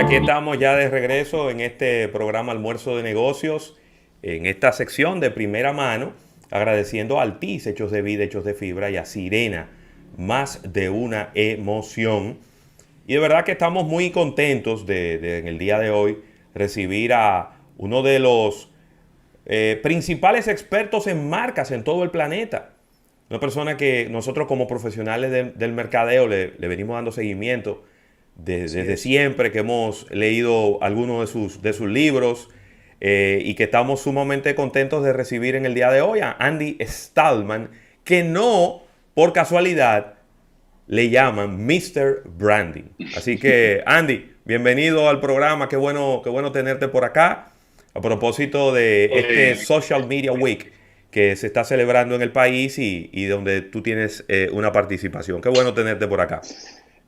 aquí estamos ya de regreso en este programa Almuerzo de Negocios, en esta sección de primera mano, agradeciendo a Altis, Hechos de Vida, Hechos de Fibra, y a Sirena, Más de una Emoción. Y de verdad que estamos muy contentos de en el día de hoy recibir a uno de los principales expertos en marcas en todo el planeta. Una persona que nosotros como profesionales del mercadeo le venimos dando seguimiento desde siempre, que hemos leído algunos de sus libros y que estamos sumamente contentos de recibir en el día de hoy a Andy Stallman, que no por casualidad le llaman Mr. Branding. Así que Andy, bienvenido al programa, qué bueno tenerte por acá. A propósito de este Social Media Week que se está celebrando en el país y donde tú tienes una participación. Qué bueno tenerte por acá.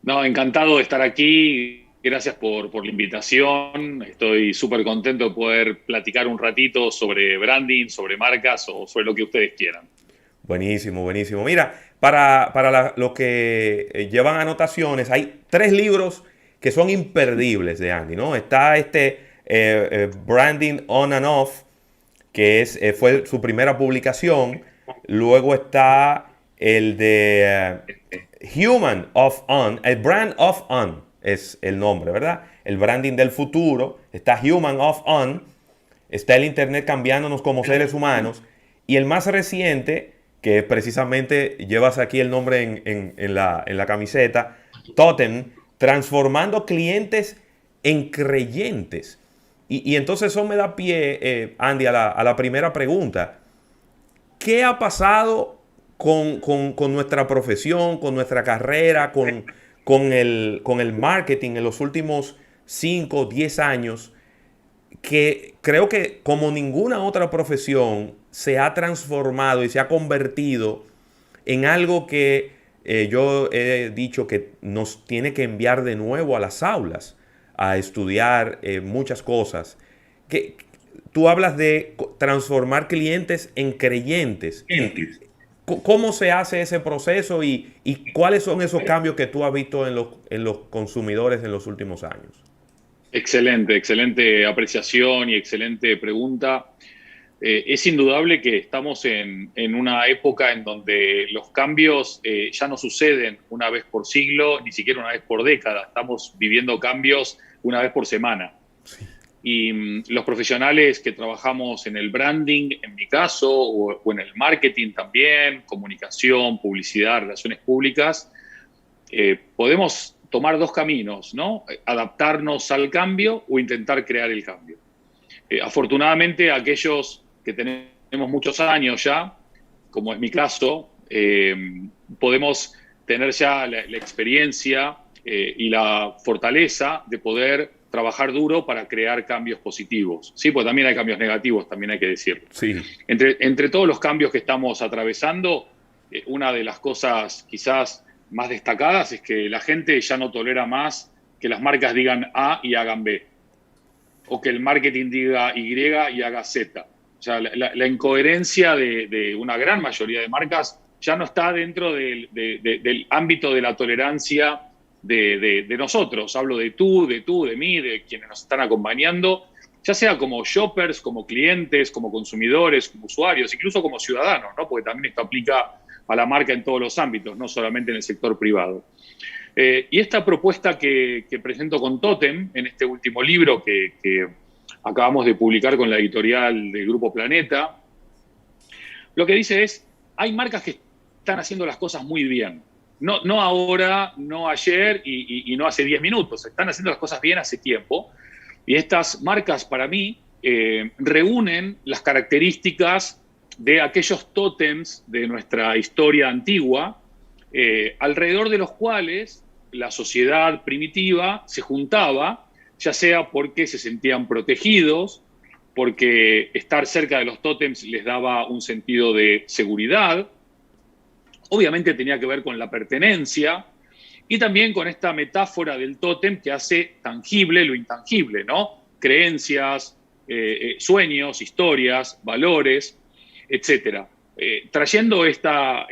No, encantado de estar aquí. Gracias por la invitación. Estoy súper contento de poder platicar un ratito sobre branding, sobre marcas o sobre lo que ustedes quieran. Buenísimo, buenísimo. Mira, los que llevan anotaciones, hay tres libros que son imperdibles de Andy, ¿no? Está Branding On and Off, que fue su primera publicación. Luego está el de Human of On, el Brand of On es el nombre, ¿verdad? El branding del futuro. Está Human of On. Está el Internet cambiándonos como seres humanos. Y el más reciente, que precisamente llevas aquí el nombre en la camiseta, Totem, transformando clientes en creyentes. Y entonces eso me da pie, Andy, a la primera pregunta. ¿Qué ha pasado con nuestra profesión, con nuestra carrera, con el marketing en los últimos 5 o 10 años? Que creo que como ninguna otra profesión se ha transformado y se ha convertido en algo que yo he dicho que nos tiene que enviar de nuevo a las aulas a estudiar muchas cosas. Que, tú hablas de transformar clientes en creyentes. ¿Cómo se hace ese proceso y cuáles son esos cambios que tú has visto en los consumidores en los últimos años? Excelente, excelente apreciación y excelente pregunta. Es indudable que estamos en una época en donde los cambios ya no suceden una vez por siglo, ni siquiera una vez por década. Estamos viviendo cambios una vez por semana. Y los profesionales que trabajamos en el branding, en mi caso, o en el marketing también, comunicación, publicidad, relaciones públicas, podemos tomar dos caminos, ¿no? Adaptarnos al cambio o intentar crear el cambio. Afortunadamente, aquellos que tenemos muchos años ya, como es mi caso, podemos tener ya la experiencia y la fortaleza de poder trabajar duro para crear cambios positivos. Sí, pues también hay cambios negativos, también hay que decirlo. Sí. Entre todos los cambios que estamos atravesando, una de las cosas quizás más destacadas es que la gente ya no tolera más que las marcas digan A y hagan B, o que el marketing diga Y y haga Z. O sea, la incoherencia de una gran mayoría de marcas ya no está dentro del ámbito de la tolerancia de nosotros. Hablo de tú, de mí, de quienes nos están acompañando, ya sea como shoppers, como clientes, como consumidores, como usuarios, incluso como ciudadanos, ¿no? Porque también esto aplica a la marca en todos los ámbitos, no solamente en el sector privado. Y esta propuesta que presento con Totem, en este último libro que acabamos de publicar con la editorial del Grupo Planeta, lo que dice es, hay marcas que están haciendo las cosas muy bien. No ahora, no ayer y no hace 10 minutos. Están haciendo las cosas bien hace tiempo. Y estas marcas, para mí, reúnen las características de aquellos tótems de nuestra historia antigua, alrededor de los cuales la sociedad primitiva se juntaba, ya sea porque se sentían protegidos, porque estar cerca de los tótems les daba un sentido de seguridad. Obviamente tenía que ver con la pertenencia y también con esta metáfora del tótem que hace tangible lo intangible, ¿no? Creencias, sueños, historias, valores, etcétera. Trayendo esta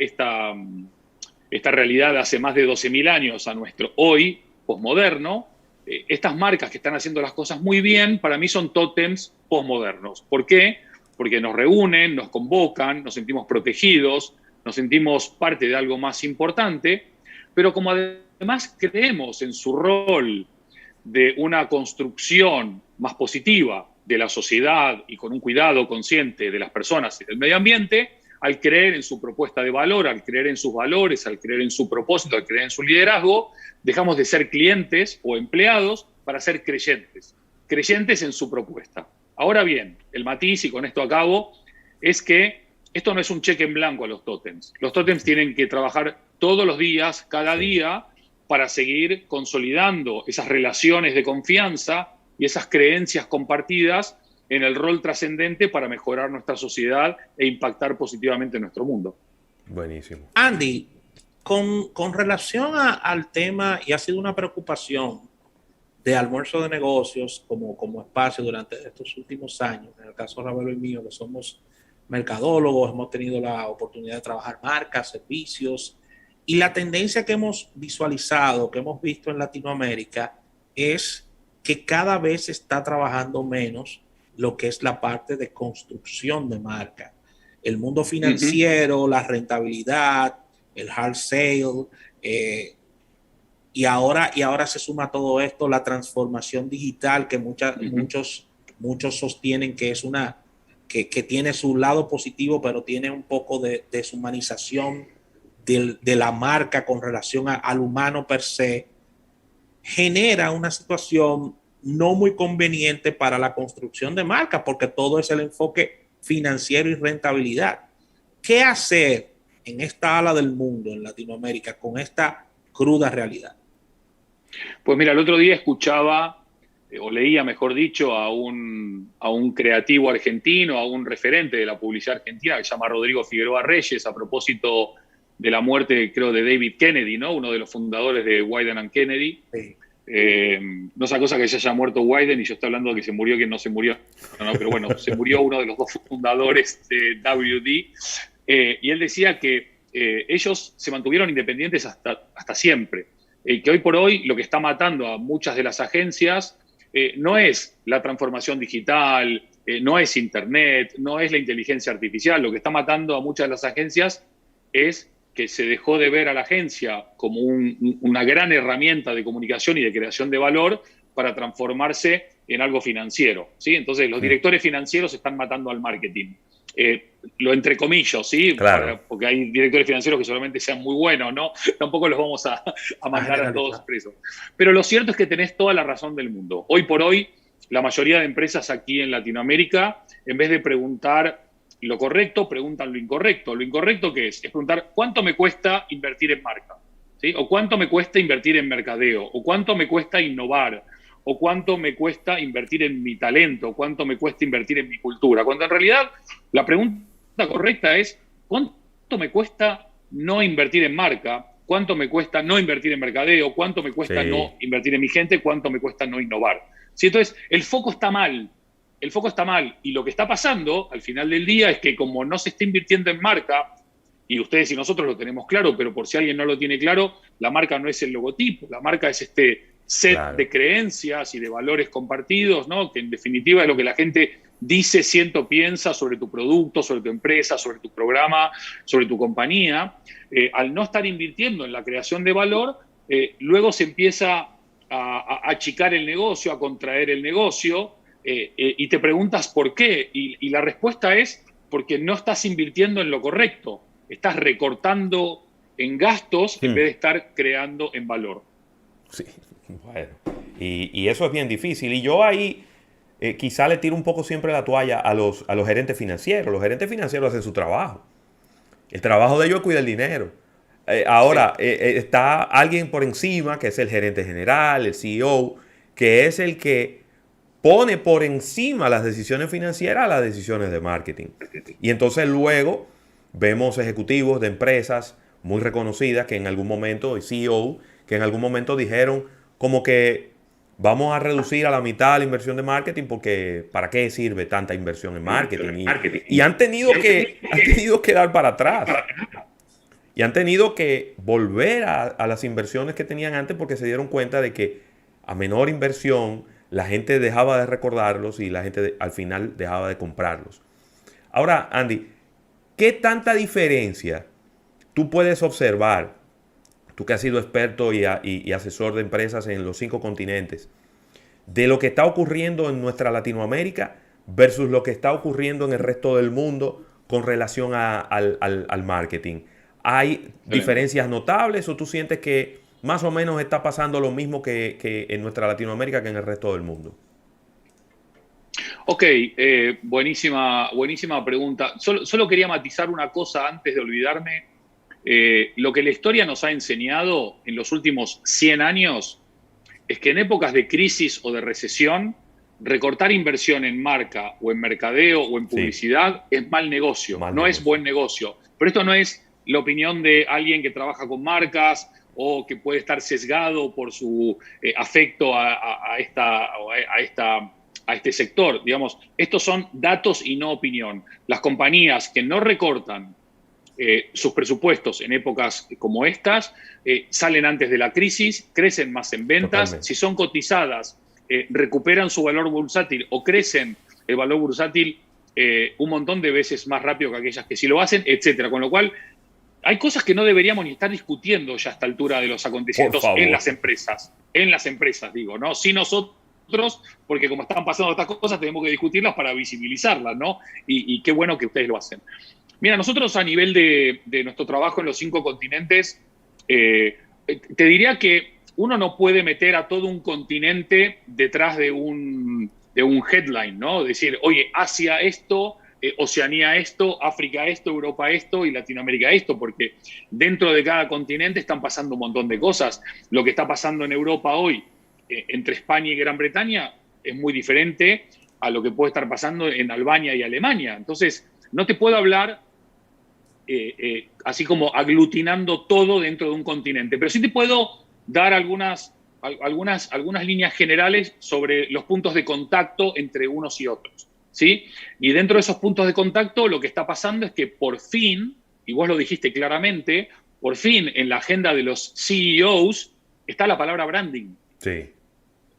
realidad de hace más de 12.000 años a nuestro hoy, posmoderno, estas marcas que están haciendo las cosas muy bien, para mí son tótems postmodernos. ¿Por qué? Porque nos reúnen, nos convocan, nos sentimos protegidos, nos sentimos parte de algo más importante, pero como además creemos en su rol de una construcción más positiva de la sociedad y con un cuidado consciente de las personas y del medio ambiente, al creer en su propuesta de valor, al creer en sus valores, al creer en su propósito, al creer en su liderazgo, dejamos de ser clientes o empleados para ser creyentes en su propuesta. Ahora bien, el matiz, y con esto acabo, es que esto no es un cheque en blanco a los tótems. Los tótems tienen que trabajar todos los días, cada día, para seguir consolidando esas relaciones de confianza y esas creencias compartidas en el rol trascendente para mejorar nuestra sociedad e impactar positivamente en nuestro mundo. Buenísimo. Andy, con relación al tema, y ha sido una preocupación de Almuerzo de Negocios como espacio durante estos últimos años, en el caso de Ravelo y mío, que somos mercadólogos, hemos tenido la oportunidad de trabajar marcas, servicios, y la tendencia que hemos visualizado, que hemos visto en Latinoamérica, es que cada vez se está trabajando menos lo que es la parte de construcción de marca. El mundo financiero, la rentabilidad, el hard sale, y ahora se suma a todo esto la transformación digital que muchos sostienen que es que tiene su lado positivo, pero tiene un poco de deshumanización de la marca con relación al humano per se, genera una situación no muy conveniente para la construcción de marca, porque todo es el enfoque financiero y rentabilidad. ¿Qué hacer en esta ala del mundo, en Latinoamérica, con esta cruda realidad? Pues mira, el otro día escuchaba, o leía, mejor dicho, a un creativo argentino, a un referente de la publicidad argentina que se llama Rodrigo Figueroa Reyes, a propósito de la muerte, creo, de David Kennedy, ¿no? Uno de los fundadores de Wieden & Kennedy. Sí. No es una cosa que se haya muerto Wieden y yo estoy hablando de que se murió quien no se murió, no, pero bueno, se murió uno de los dos fundadores de WD, y él decía que ellos se mantuvieron independientes hasta siempre, que hoy por hoy lo que está matando a muchas de las agencias no es la transformación digital, no es Internet, no es la inteligencia artificial, lo que está matando a muchas de las agencias es que se dejó de ver a la agencia como una gran herramienta de comunicación y de creación de valor para transformarse en algo financiero, ¿sí? Entonces, los directores financieros están matando al marketing. Lo entrecomillo, ¿sí? Claro. Porque hay directores financieros que solamente sean muy buenos, ¿no? Tampoco los vamos a mandar a todos presos. Pero lo cierto es que tenés toda la razón del mundo. Hoy por hoy, la mayoría de empresas aquí en Latinoamérica, en vez de preguntar lo correcto, preguntan lo incorrecto. ¿Lo incorrecto qué es? Es preguntar cuánto me cuesta invertir en marca, ¿sí? O cuánto me cuesta invertir en mercadeo, o cuánto me cuesta innovar, o cuánto me cuesta invertir en mi talento, o cuánto me cuesta invertir en mi cultura. Cuando en realidad la pregunta correcta es cuánto me cuesta no invertir en marca, cuánto me cuesta no invertir en mercadeo, cuánto me cuesta no invertir en mi gente, cuánto me cuesta no innovar. ¿Sí? Entonces, el foco está mal. El foco está mal, y lo que está pasando al final del día es que como no se está invirtiendo en marca, y ustedes y nosotros lo tenemos claro, pero por si alguien no lo tiene claro, la marca no es el logotipo, la marca es este set de creencias y de valores compartidos, ¿no? Que en definitiva es lo que la gente dice, siente o piensa sobre tu producto, sobre tu empresa, sobre tu programa, sobre tu compañía. Al no estar invirtiendo en la creación de valor, luego se empieza a achicar el negocio, a contraer el negocio, y te preguntas por qué, y la respuesta es porque no estás invirtiendo en lo correcto, estás recortando en gastos en vez de estar creando en valor. Sí, bueno, y eso es bien difícil, y yo ahí quizá le tiro un poco siempre la toalla a los gerentes financieros. Los gerentes financieros hacen su trabajo, el trabajo de ellos es cuidar el dinero. Ahora, está alguien por encima, que es el gerente general, el CEO, que es el que pone por encima las decisiones financieras a las decisiones de marketing. Y entonces luego vemos ejecutivos de empresas muy reconocidas que en algún momento, y CEO, que en algún momento dijeron como que vamos a reducir a la mitad la inversión de marketing porque ¿para qué sirve tanta inversión en marketing? Y han tenido que dar para atrás. Y han tenido que volver a las inversiones que tenían antes porque se dieron cuenta de que a menor inversión, la gente dejaba de recordarlos y la gente al final dejaba de comprarlos. Ahora, Andy, ¿qué tanta diferencia tú puedes observar, tú que has sido experto y asesor de empresas en los 5 continentes, de lo que está ocurriendo en nuestra Latinoamérica versus lo que está ocurriendo en el resto del mundo con relación al marketing? ¿Hay diferencias notables o tú sientes que más o menos está pasando lo mismo que en nuestra Latinoamérica que en el resto del mundo? Ok, buenísima pregunta. Solo quería matizar una cosa antes de olvidarme. Lo que la historia nos ha enseñado en los últimos 100 años es que en épocas de crisis o de recesión, recortar inversión en marca o en mercadeo o en publicidad es mal negocio, es buen negocio. Pero esto no es la opinión de alguien que trabaja con marcas o que puede estar sesgado por su afecto a este sector. Digamos, estos son datos y no opinión. Las compañías que no recortan sus presupuestos en épocas como estas salen antes de la crisis, crecen más en ventas. Totalmente. Si son cotizadas, recuperan su valor bursátil o crecen el valor bursátil un montón de veces más rápido que aquellas que sí lo hacen, etcétera. Con lo cual, hay cosas que no deberíamos ni estar discutiendo ya a esta altura de los acontecimientos en las empresas. En las empresas, digo, ¿no? Si nosotros, porque como están pasando estas cosas, tenemos que discutirlas para visibilizarlas, ¿no? Y qué bueno que ustedes lo hacen. Mira, nosotros a nivel de nuestro trabajo en los 5 continentes, te diría que uno no puede meter a todo un continente detrás de un headline, ¿no? Decir, oye, Asia esto, Oceanía esto, África esto, Europa esto y Latinoamérica esto, porque dentro de cada continente están pasando un montón de cosas. Lo que está pasando en Europa hoy, entre España y Gran Bretaña, es muy diferente a lo que puede estar pasando en Albania y Alemania. Entonces, no te puedo hablar así como aglutinando todo dentro de un continente, pero sí te puedo dar algunas líneas generales sobre los puntos de contacto entre unos y otros, ¿sí? Y dentro de esos puntos de contacto lo que está pasando es que por fin, y vos lo dijiste claramente, por fin en la agenda de los CEOs está la palabra branding. Sí.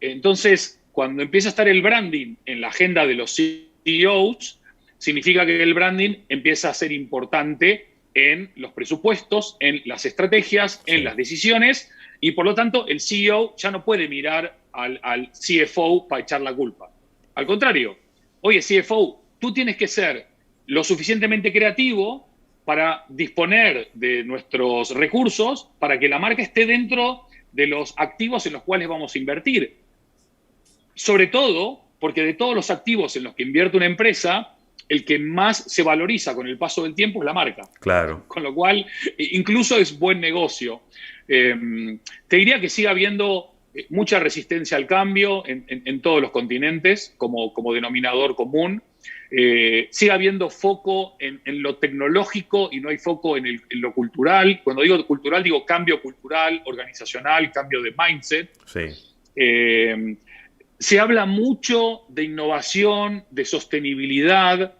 Entonces, cuando empieza a estar el branding en la agenda de los CEOs, significa que el branding empieza a ser importante en los presupuestos, en las estrategias, en las decisiones, y por lo tanto el CEO ya no puede mirar al CFO para echar la culpa. Al contrario, oye, CFO, tú tienes que ser lo suficientemente creativo para disponer de nuestros recursos para que la marca esté dentro de los activos en los cuales vamos a invertir. Sobre todo porque de todos los activos en los que invierte una empresa, el que más se valoriza con el paso del tiempo es la marca. Claro. Con lo cual, incluso es buen negocio. Te diría que sigue habiendo mucha resistencia al cambio en todos los continentes como denominador común. Sigue habiendo foco en lo tecnológico y no hay foco en lo cultural. Cuando digo cultural, digo cambio cultural, organizacional, cambio de mindset. Sí. Se habla mucho de innovación, de sostenibilidad,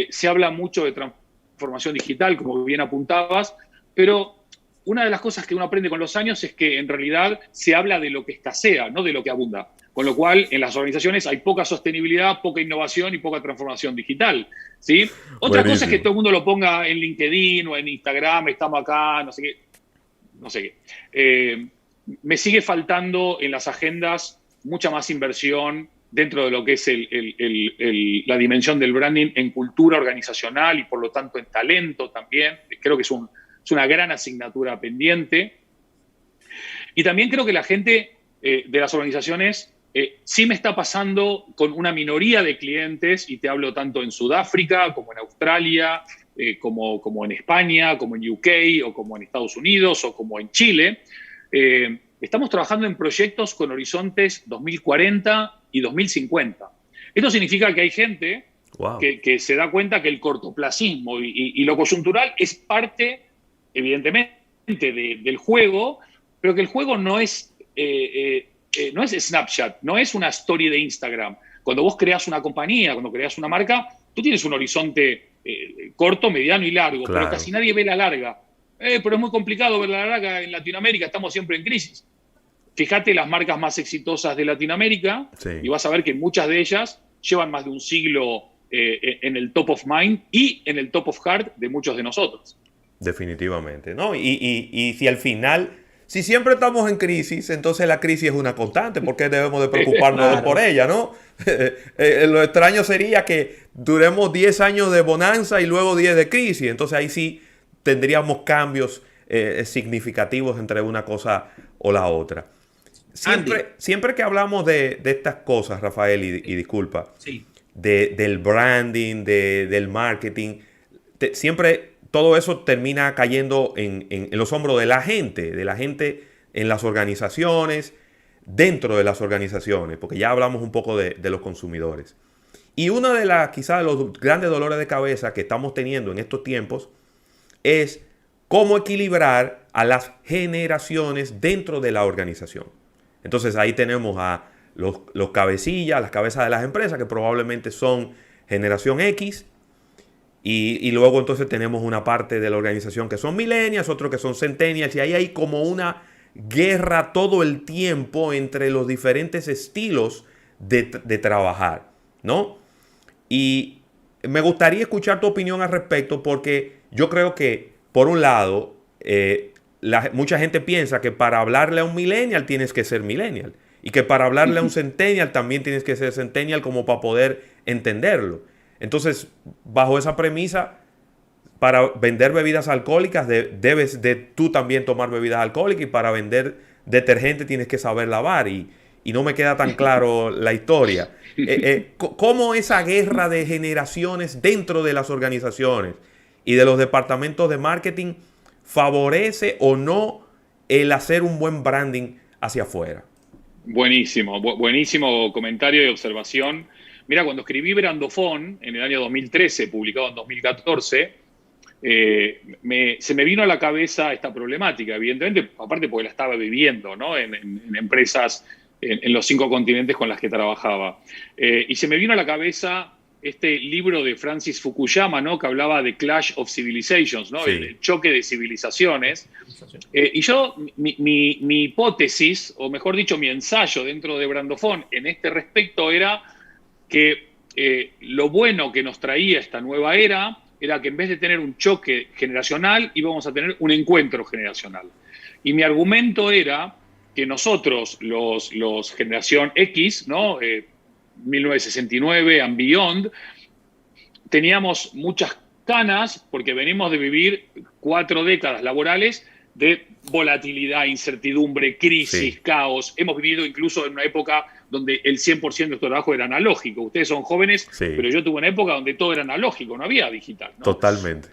se habla mucho de transformación digital, como bien apuntabas, pero una de las cosas que uno aprende con los años es que en realidad se habla de lo que escasea, no de lo que abunda. Con lo cual, en las organizaciones hay poca sostenibilidad, poca innovación y poca transformación digital, ¿sí? Otra cosa es que todo el mundo lo ponga en LinkedIn o en Instagram, estamos acá, no sé qué. Me sigue faltando en las agendas mucha más inversión dentro de lo que es la dimensión del branding en cultura organizacional y por lo tanto en talento también. Creo que es una gran asignatura pendiente. Y también creo que la gente de las organizaciones sí me está pasando con una minoría de clientes, y te hablo tanto en Sudáfrica como en Australia, como en España, como en UK o como en Estados Unidos o como en Chile. Estamos trabajando en proyectos con horizontes 2040 y 2050. Esto significa que hay gente que se da cuenta que el cortoplacismo y lo coyuntural es parte, evidentemente, del juego, pero que el juego no es Snapchat, no es una story de Instagram. Cuando vos creás una compañía, cuando creás una marca, tú tienes un horizonte corto, mediano y largo, claro, pero casi nadie ve la larga. Pero es muy complicado ver la larga en Latinoamérica, estamos siempre en crisis. fíjate las marcas más exitosas de Latinoamérica y vas a ver que muchas de ellas llevan más de un siglo en el top of mind y en el top of heart de muchos de nosotros. Definitivamente, ¿no? Y si al final, si siempre estamos en crisis, entonces la crisis es una constante, porque debemos de preocuparnos Claro. por ella, ¿no? Lo extraño sería que duremos 10 años de bonanza y luego 10 de crisis, entonces ahí sí tendríamos cambios significativos entre una cosa o la otra. Siempre que hablamos de estas cosas, Rafael, y disculpa, Sí. del branding, del marketing, siempre todo eso termina cayendo en los hombros de la gente en las organizaciones, dentro de las organizaciones, porque ya hablamos un poco de los consumidores. Y uno de las, quizás, de los grandes dolores de cabeza que estamos teniendo en estos tiempos es cómo equilibrar a las generaciones dentro de la organización. Entonces ahí tenemos a los cabecillas, las cabezas de las empresas, que probablemente son generación X, y luego entonces tenemos una parte de la organización que son millennials, otros que son centennials, y ahí hay como una guerra todo el tiempo entre los diferentes estilos de trabajar, ¿no? Y me gustaría escuchar tu opinión al respecto, porque yo creo que, por un lado, mucha gente piensa que para hablarle a un millennial tienes que ser millennial, y que para hablarle a un centennial también tienes que ser centennial como para poder entenderlo. Entonces, bajo esa premisa, para vender bebidas alcohólicas debes de tú también tomar bebidas alcohólicas, y para vender detergente tienes que saber lavar, y no me queda tan claro la historia. ¿Cómo esa guerra de generaciones dentro de las organizaciones y de los departamentos de marketing favorece o no el hacer un buen branding hacia afuera? Buenísimo, buenísimo comentario y observación. Mira, cuando escribí Brandofón en el año 2013, publicado en 2014, se me vino a la cabeza esta problemática, evidentemente, aparte porque la estaba viviendo, ¿no? en empresas en los 5 continentes con las que trabajaba. Y se me vino a la cabeza este libro de Francis Fukuyama, ¿no? Que hablaba de Clash of Civilizations, ¿no? Sí. El choque de civilizaciones. Y yo, mi hipótesis, o mejor dicho, mi ensayo dentro de Brandofón en este respecto era que lo bueno que nos traía esta nueva era que en vez de tener un choque generacional, íbamos a tener un encuentro generacional. Y mi argumento era que nosotros, los generación X, ¿no? 1969 and beyond, teníamos muchas canas porque venimos de vivir 4 décadas laborales de volatilidad, incertidumbre, crisis, Sí. caos. Hemos vivido incluso en una época donde el 100% de nuestro trabajo era analógico. Ustedes son jóvenes, Sí. pero yo tuve una época donde todo era analógico, no había digital, ¿no? Totalmente.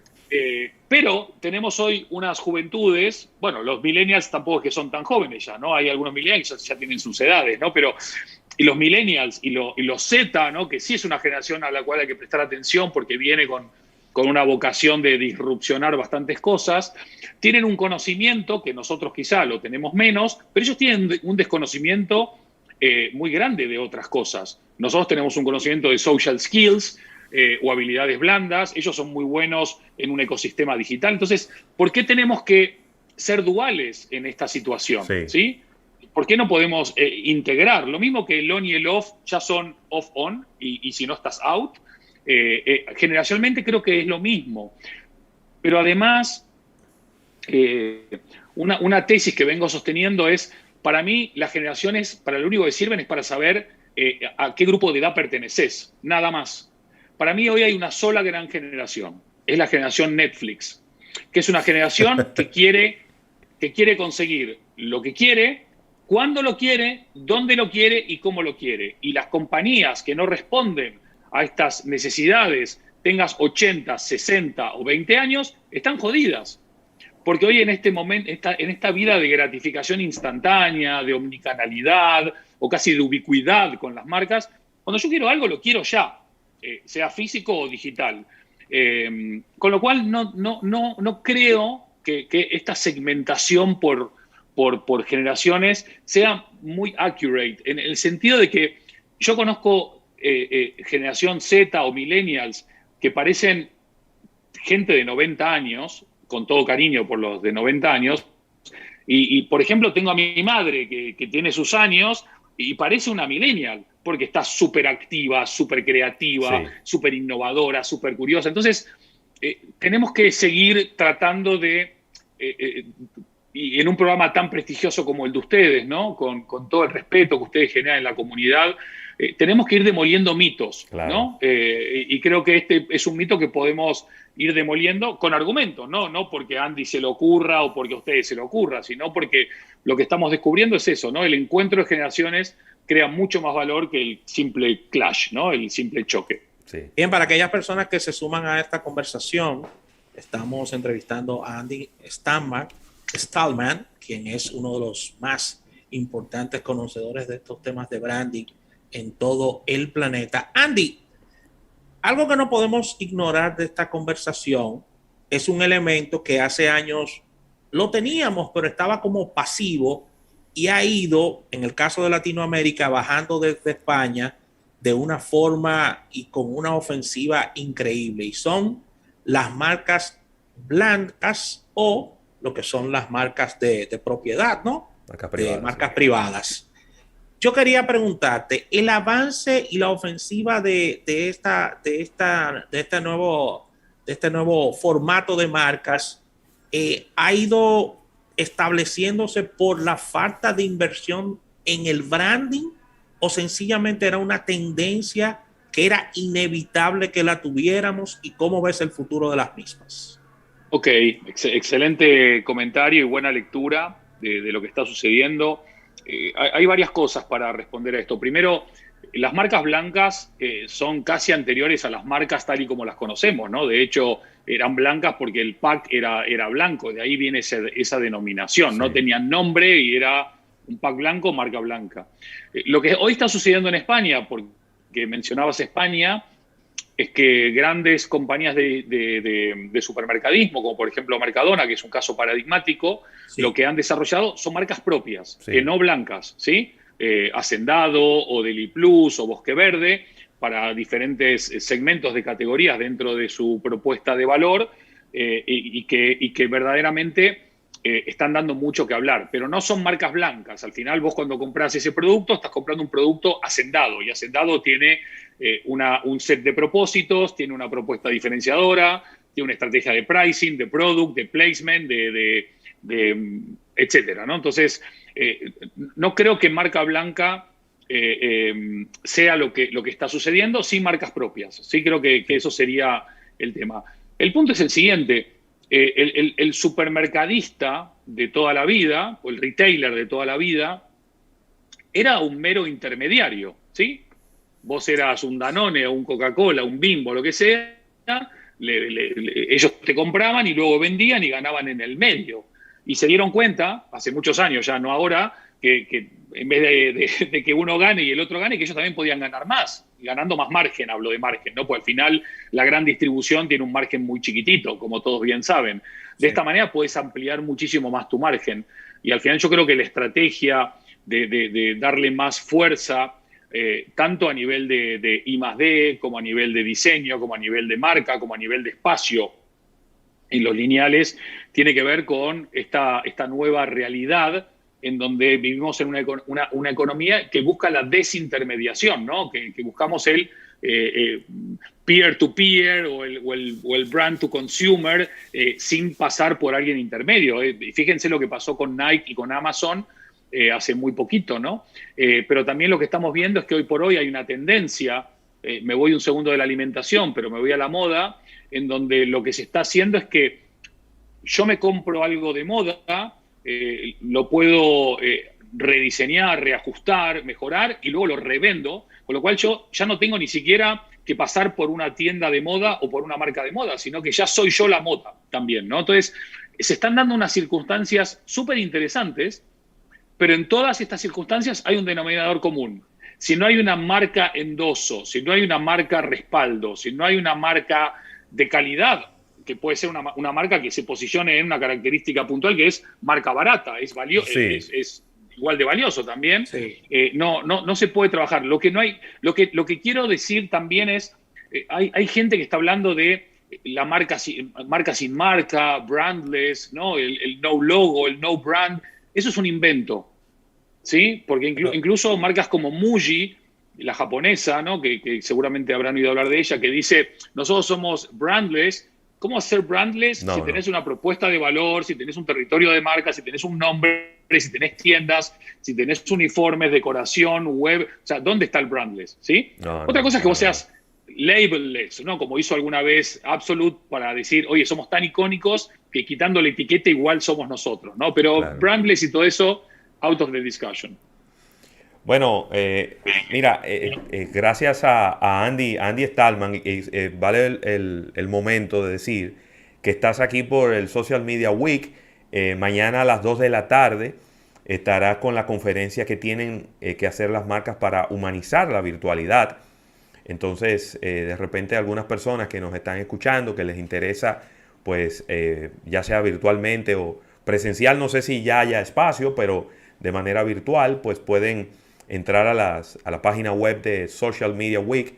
Pero tenemos hoy unas juventudes, bueno, los millennials tampoco es que son tan jóvenes ya, ¿no? Hay algunos millennials que ya tienen sus edades, ¿no? Pero, y los millennials y los Z, ¿no? Que sí es una generación a la cual hay que prestar atención porque viene con una vocación de disrupcionar bastantes cosas, tienen un conocimiento que nosotros quizá lo tenemos menos, pero ellos tienen un desconocimiento muy grande de otras cosas. Nosotros tenemos un conocimiento de social skills, o habilidades blandas, ellos son muy buenos en un ecosistema digital. Entonces, ¿por qué tenemos que ser duales en esta situación? Sí. ¿Sí? ¿Por qué no podemos integrar? Lo mismo que el on y el off ya son off-on, y si no estás out. Generacionalmente creo que es lo mismo. Pero además, una tesis que vengo sosteniendo es, para mí, las generaciones, para lo único que sirven es para saber a qué grupo de edad perteneces, nada más. Para mí hoy hay una sola gran generación, es la generación Netflix, que es una generación que quiere conseguir lo que quiere, cuándo lo quiere, dónde lo quiere y cómo lo quiere. Y las compañías que no responden a estas necesidades, tengas 80, 60 o 20 años, están jodidas. Porque hoy en este momento, en esta vida de gratificación instantánea, de omnicanalidad o casi de ubicuidad con las marcas, cuando yo quiero algo, lo quiero ya. Sea físico o digital. Con lo cual no creo que esta segmentación por generaciones sea muy accurate, en el sentido de que yo conozco generación Z o millennials que parecen gente de 90 años, con todo cariño por los de 90 años, Por ejemplo, tengo a mi madre que tiene sus años y parece una millennial, porque está súper activa, súper creativa, Sí. súper innovadora, súper curiosa. Entonces, tenemos que seguir tratando de, y en un programa tan prestigioso como el de ustedes, ¿no? Con todo el respeto que ustedes generan en la comunidad, tenemos que ir demoliendo mitos, Claro. ¿no? Y creo que este es un mito que podemos ir demoliendo con argumentos, ¿no? No porque a Andy se le ocurra o porque a ustedes se le ocurra, sino porque lo que estamos descubriendo es eso, ¿no? El encuentro de generaciones crea mucho más valor que el simple clash, ¿no? El simple choque. Sí. Bien, para aquellas personas que se suman a esta conversación, estamos entrevistando a Andy Stallman, quien es uno de los más importantes conocedores de estos temas de branding en todo el planeta. Andy, algo que no podemos ignorar de esta conversación es un elemento que hace años lo teníamos, pero estaba como pasivo y ha ido, en el caso de Latinoamérica, bajando desde España de una forma y con una ofensiva increíble. Y son las marcas blancas o lo que son las marcas de propiedad, ¿no? Marcas privadas. De marcas privadas. Yo quería preguntarte, el avance y la ofensiva de este nuevo formato de marcas ha ido estableciéndose por la falta de inversión en el branding o sencillamente era una tendencia que era inevitable que la tuviéramos y cómo ves el futuro de las mismas. Ok, excelente comentario y buena lectura de lo que está sucediendo. Hay varias cosas para responder a esto. Primero, las marcas blancas son casi anteriores a las marcas tal y como las conocemos, ¿no? De hecho, eran blancas porque el pack era blanco, de ahí viene esa denominación, sí. No tenían nombre y era un pack blanco, marca blanca. Lo que hoy está sucediendo en España, porque mencionabas España, es que grandes compañías de supermercadismo, como por ejemplo Mercadona, que es un caso paradigmático, sí. Lo que han desarrollado son marcas propias, sí. No blancas, ¿sí? Hacendado o Deli Plus o Bosque Verde, para diferentes segmentos de categorías dentro de su propuesta de valor y que verdaderamente están dando mucho que hablar, pero no son marcas blancas. Al final vos cuando compras ese producto estás comprando un producto hacendado y hacendado tiene un set de propósitos, tiene una propuesta diferenciadora, tiene una estrategia de pricing, de product, de placement, etcétera, ¿no? Entonces, no creo que marca blanca sea lo que está sucediendo, sí marcas propias. Sí creo que eso sería el tema. El punto es el siguiente. El supermercadista de toda la vida, o el retailer de toda la vida, era un mero intermediario, ¿sí? Vos eras un Danone, un Coca-Cola, un Bimbo, lo que sea, ellos te compraban y luego vendían y ganaban en el medio. Y se dieron cuenta, hace muchos años ya, no ahora, que en vez de que uno gane y el otro gane, que ellos también podían ganar más, ganando más margen, hablo de margen, ¿no? Porque al final la gran distribución tiene un margen muy chiquitito, como todos bien saben. De esta manera puedes ampliar muchísimo más tu margen. Y al final yo creo que la estrategia de darle más fuerza, tanto a nivel de I+D, como a nivel de diseño, como a nivel de marca, como a nivel de espacio en los lineales, tiene que ver con esta nueva realidad en donde vivimos en una economía que busca la desintermediación, ¿no? Que buscamos el peer-to-peer o el brand-to-consumer sin pasar por alguien intermedio. Fíjense lo que pasó con Nike y con Amazon hace muy poquito, ¿no? Pero también lo que estamos viendo es que hoy por hoy hay una tendencia, me voy un segundo de la alimentación, pero me voy a la moda, en donde lo que se está haciendo es que yo me compro algo de moda, lo puedo rediseñar, reajustar, mejorar y luego lo revendo, con lo cual yo ya no tengo ni siquiera que pasar por una tienda de moda o por una marca de moda, sino que ya soy yo la moda también, ¿no? Entonces, se están dando unas circunstancias súper interesantes, pero en todas estas circunstancias hay un denominador común. Si no hay una marca endoso, si no hay una marca respaldo, si no hay una marca de calidad, que puede ser una marca que se posicione en una característica puntual que es marca barata, es igual de valioso también, sí. No se puede trabajar. Lo que quiero decir también es, hay gente que está hablando de marca sin marca, brandless, ¿no? El no logo, el no brand, eso es un invento, ¿sí? Porque incluso marcas como Muji, la japonesa, ¿no? Que seguramente habrán oído hablar de ella, que dice, nosotros somos brandless. ¿Cómo hacer brandless si tenés una propuesta de valor, si tenés un territorio de marca, si tenés un nombre, si tenés tiendas, si tenés uniformes, decoración, web? O sea, ¿dónde está el brandless? ¿Sí? Otra cosa es que vos seas labelless, ¿no? Como hizo alguna vez Absolute para decir, oye, somos tan icónicos que quitando la etiqueta igual somos nosotros, ¿no? Pero brandless y todo eso, out of the discussion. Bueno, mira, gracias a Andy Stallman, vale el momento de decir que estás aquí por el Social Media Week. Mañana a las 2 de la tarde estarás con la conferencia que tienen que hacer las marcas para humanizar la virtualidad. Entonces, de repente algunas personas que nos están escuchando, que les interesa, pues ya sea virtualmente o presencial, no sé si ya haya espacio, pero de manera virtual, pues pueden entrar a la página web de Social Media Week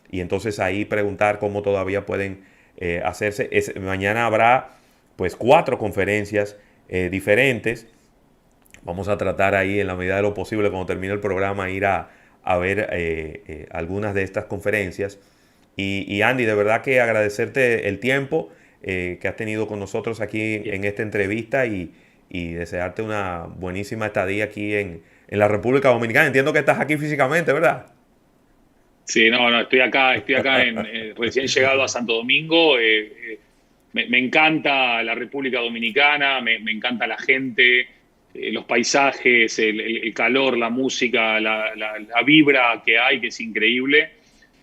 y entonces ahí preguntar cómo todavía pueden hacerse. Mañana habrá pues 4 conferencias diferentes. Vamos a tratar ahí en la medida de lo posible cuando termine el programa ir a ver algunas de estas conferencias. Y Andy, de verdad que agradecerte el tiempo que has tenido con nosotros aquí en esta entrevista y desearte una buenísima estadía aquí en la República Dominicana. Entiendo que estás aquí físicamente, ¿verdad? Sí, no, estoy acá recién llegado a Santo Domingo. Me encanta la República Dominicana, me encanta la gente, los paisajes, el calor, la música, la vibra que hay, que es increíble.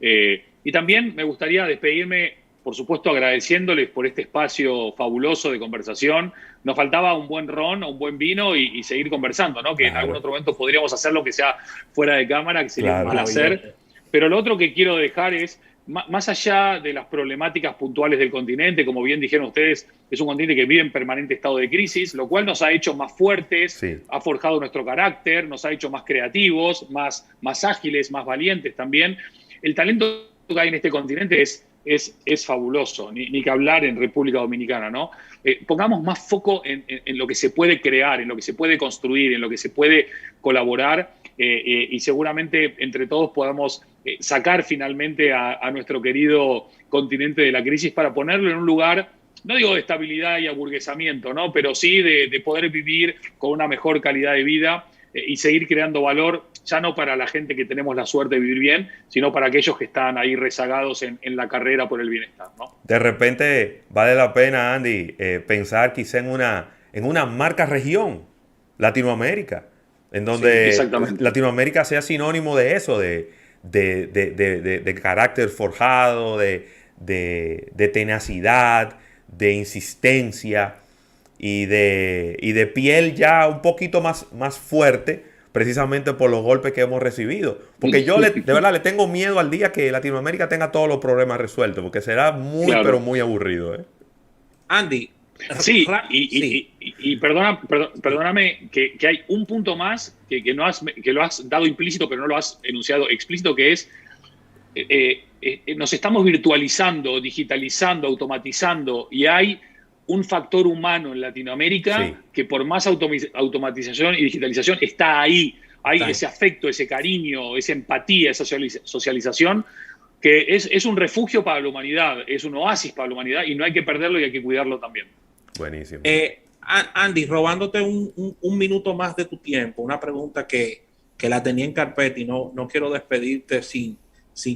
Y también me gustaría despedirme, por supuesto, agradeciéndoles por este espacio fabuloso de conversación. Nos faltaba un buen ron, un buen vino y seguir conversando, ¿no? Que en algún otro momento podríamos hacer lo que sea fuera de cámara, que sería un placer. Pero lo otro que quiero dejar es, más allá de las problemáticas puntuales del continente, como bien dijeron ustedes, es un continente que vive en permanente estado de crisis, lo cual nos ha hecho más fuertes, ha forjado nuestro carácter, nos ha hecho más creativos, más ágiles, más valientes también. El talento que hay en este continente es fabuloso, ni que hablar en República Dominicana, ¿no? Pongamos más foco en lo que se puede crear, en lo que se puede construir, en lo que se puede colaborar y seguramente entre todos podamos sacar finalmente a nuestro querido continente de la crisis para ponerlo en un lugar, no digo de estabilidad y aburguesamiento, ¿no? Pero sí de poder vivir con una mejor calidad de vida y seguir creando valor, ya no para la gente que tenemos la suerte de vivir bien, sino para aquellos que están ahí rezagados en la carrera por el bienestar, ¿no? De repente vale la pena, Andy, pensar quizá en una marca región, Latinoamérica, en donde Latinoamérica sea sinónimo de eso, de carácter forjado, de tenacidad, de insistencia y de piel ya un poquito más fuerte, precisamente por los golpes que hemos recibido. Porque yo de verdad le tengo miedo al día que Latinoamérica tenga todos los problemas resueltos, porque será pero muy aburrido, ¿eh? Andy. Sí, y perdóname que hay un punto más que lo has dado implícito, pero no lo has enunciado explícito, que es nos estamos virtualizando, digitalizando, automatizando, y hay un factor humano en Latinoamérica que por más automatización y digitalización está ahí. Hay ese afecto, ese cariño, esa empatía, esa socialización, que es un refugio para la humanidad, es un oasis para la humanidad y no hay que perderlo y hay que cuidarlo también. Buenísimo. Andy, robándote un minuto más de tu tiempo, una pregunta que la tenía en carpeta y no quiero despedirte sin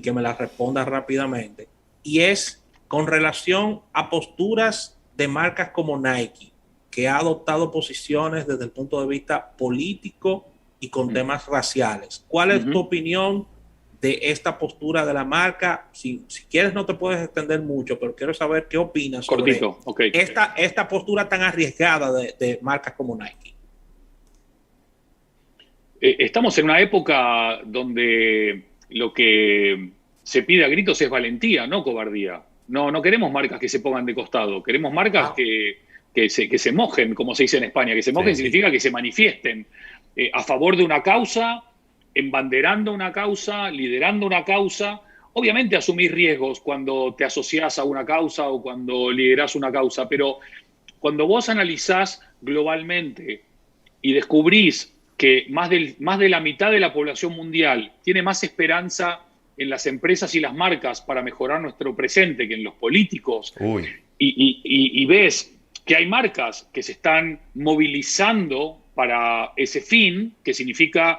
que me la respondas rápidamente. Y es con relación a posturas de marcas como Nike, que ha adoptado posiciones desde el punto de vista político y con temas raciales. ¿Cuál es tu opinión de esta postura de la marca? Si quieres no te puedes extender mucho, pero quiero saber qué opinas sobre esta postura tan arriesgada de marcas como Nike. Estamos en una época donde lo que se pide a gritos es valentía, no cobardía. No queremos marcas que se pongan de costado, queremos marcas que se mojen, como se dice en España. Que se mojen significa que se manifiesten a favor de una causa, embanderando una causa, liderando una causa obviamente asumís riesgos cuando te asociás a una causa o cuando liderás una causa, pero cuando vos analizás globalmente y descubrís que más de la mitad de la población mundial tiene más esperanza en las empresas y las marcas para mejorar nuestro presente que en los políticos, Uy. y ves que hay marcas que se están movilizando para ese fin, que significa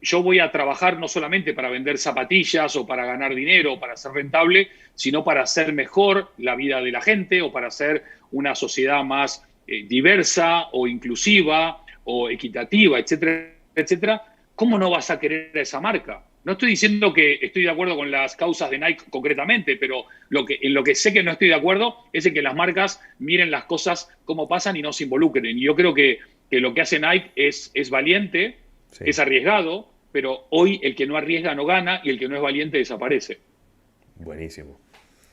yo voy a trabajar no solamente para vender zapatillas o para ganar dinero o para ser rentable, sino para hacer mejor la vida de la gente o para hacer una sociedad más diversa o inclusiva o equitativa, etcétera, etcétera. ¿Cómo no vas a querer a esa marca? No estoy diciendo que estoy de acuerdo con las causas de Nike concretamente, pero en lo que sé que no estoy de acuerdo es en que las marcas miren las cosas como pasan y no se involucren. Y yo creo que lo que hace Nike es valiente, sí, es arriesgado, pero hoy el que no arriesga no gana y el que no es valiente desaparece. Buenísimo.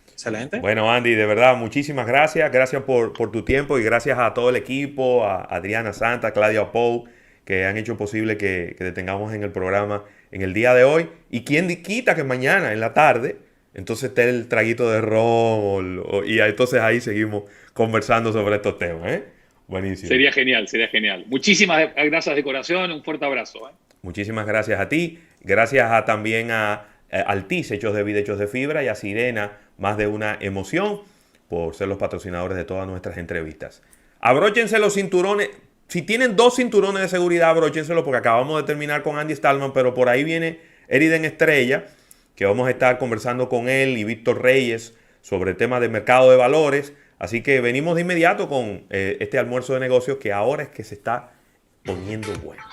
Excelente. Bueno, Andy, de verdad, muchísimas gracias. Gracias por tu tiempo y gracias a todo el equipo, a Adriana Santa, Claudia Pou, que han hecho posible que te tengamos en el programa en el día de hoy. Y quién quita que mañana, en la tarde, entonces esté el traguito de ron y entonces ahí seguimos conversando sobre estos temas, ¿eh? Buenísimo. Sería genial, sería genial. Muchísimas gracias de corazón, un fuerte abrazo, ¿eh? Muchísimas gracias a ti. Gracias también a Altis, Hechos de Vida, Hechos de Fibra, y a Sirena, Más de una Emoción, por ser los patrocinadores de todas nuestras entrevistas. Abróchense los cinturones. Si tienen 2 cinturones de seguridad, abróchenselo, porque acabamos de terminar con Andy Stallman, pero por ahí viene Eriden Estrella, que vamos a estar conversando con él y Víctor Reyes sobre temas de mercado de valores. Así que venimos de inmediato con este almuerzo de negocios que ahora es que se está poniendo bueno.